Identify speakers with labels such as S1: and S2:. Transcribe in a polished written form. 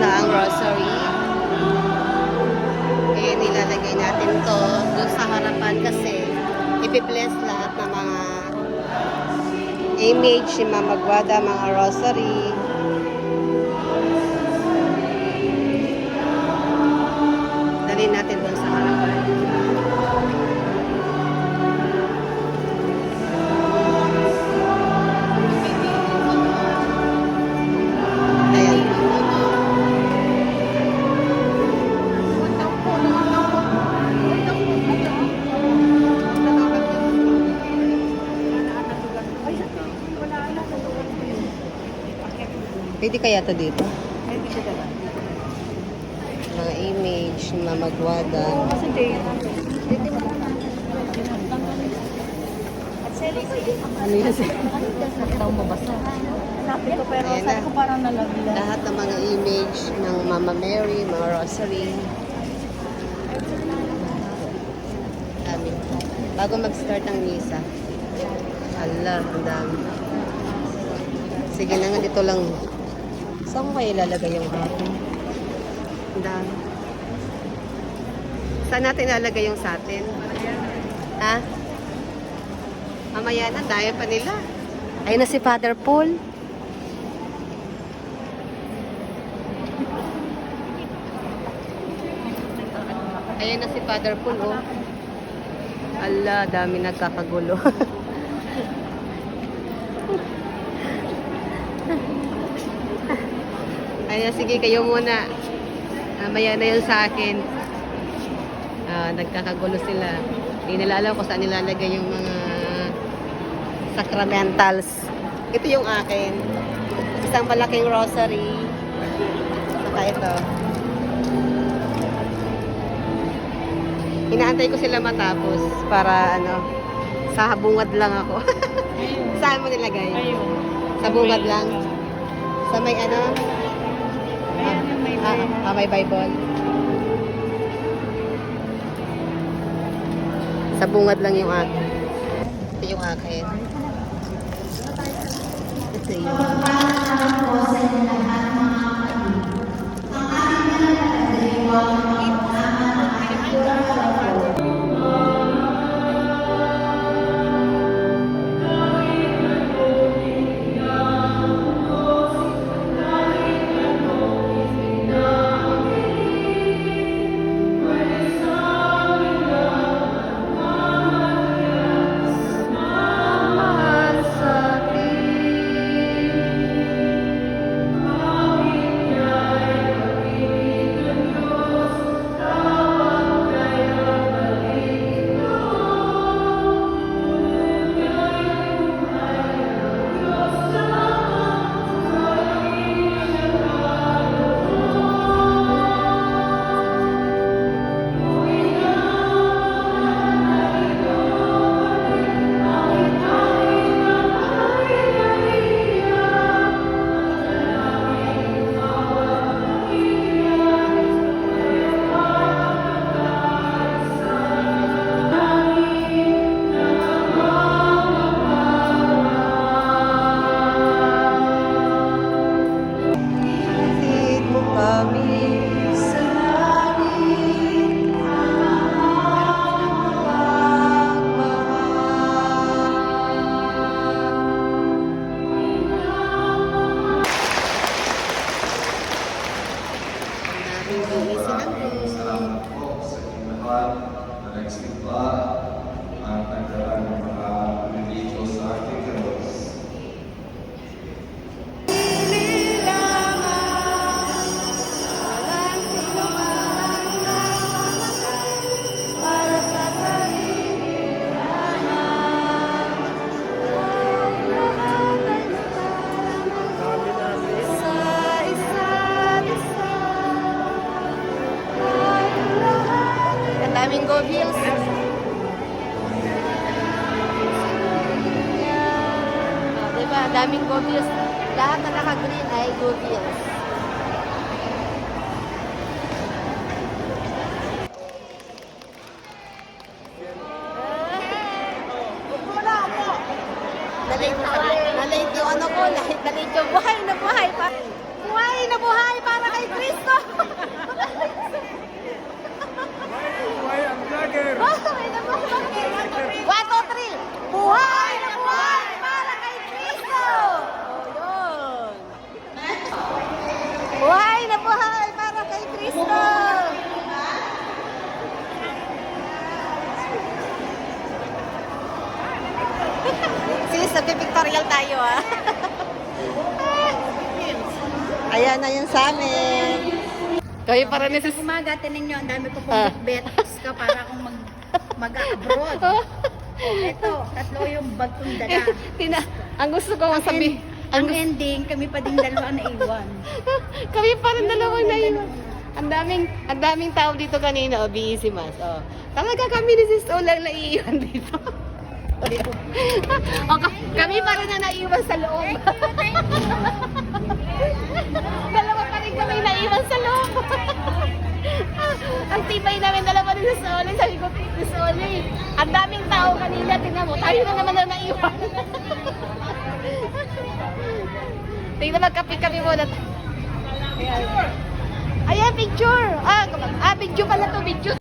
S1: na ang rosary. Eh, nilalagay natin to doon sa harapan kasi ipi-bless lahat ng mga image ni Mama Guada, mga rosary. Dali natin doon sa harapan. Ayan. Pwede kaya to dito? Mga image ni Mama Guada. Ano yun? Ayan na. Lahat ng mga image ng Mama Mary, mga rosary. Dami. Bago mag-start ang misa. Hala, ang dami. Sige na nga, dito lang. Saan ko kayo ilalagay yung akin? Ang dami. Saan natin ilalagay yung sa atin? Ha? Mamaya na, daya pa nila. Ayun na si Father Paul. Ayun na si Father Paul, oh. Ala, dami nagkakagulo. Ayan, sige, kayo muna. Mamaya na yun sa akin. Nagkakagulo sila. Hindi nila alam kung saan nilalagay yung mga sacramentals. Ito yung akin. Isang malaking rosary. Saka ito. Inaantay ko sila matapos para sa bungad lang ako. Saan mo nilagay? Sa bungad lang? Sa may may Bible. Sa bungad lang yung akin. Ito yung akin. Ito yung daming go bills. Diba? Daming go bills. Lahat na naka-green ay go bills. Nalate yung ano ko, nalate yung buhay na buhay para kay Chris. Ayan na yung sa amin. Kayo para ni sis...
S2: Umaga, tinan nyo, ang dami ko pong bet-bets ka para akong mag-abroad. Ito, tatlo yung bag kong dala.
S1: Ang gusto ko masabi...
S2: Ang ending, kami pa ding dalawa na iwan.
S1: Kami parang dalawang naiwan. Ang daming tao dito kanina, o, busy mas. Oh. Talaga kami ni Sis Olang naiiwan dito. O, kami parang na naiwan sa loob. Dalawa pa rin kami naiwan sa loob. Ang tibay namin, dalawa ni Sis Olang. Sabi ko, Sis Olang, ang daming tao kanina, tingnan mo, tayo na naman na naiwan. Tingnan, magkape kami muna. Ayan, picture. Video pala to, video.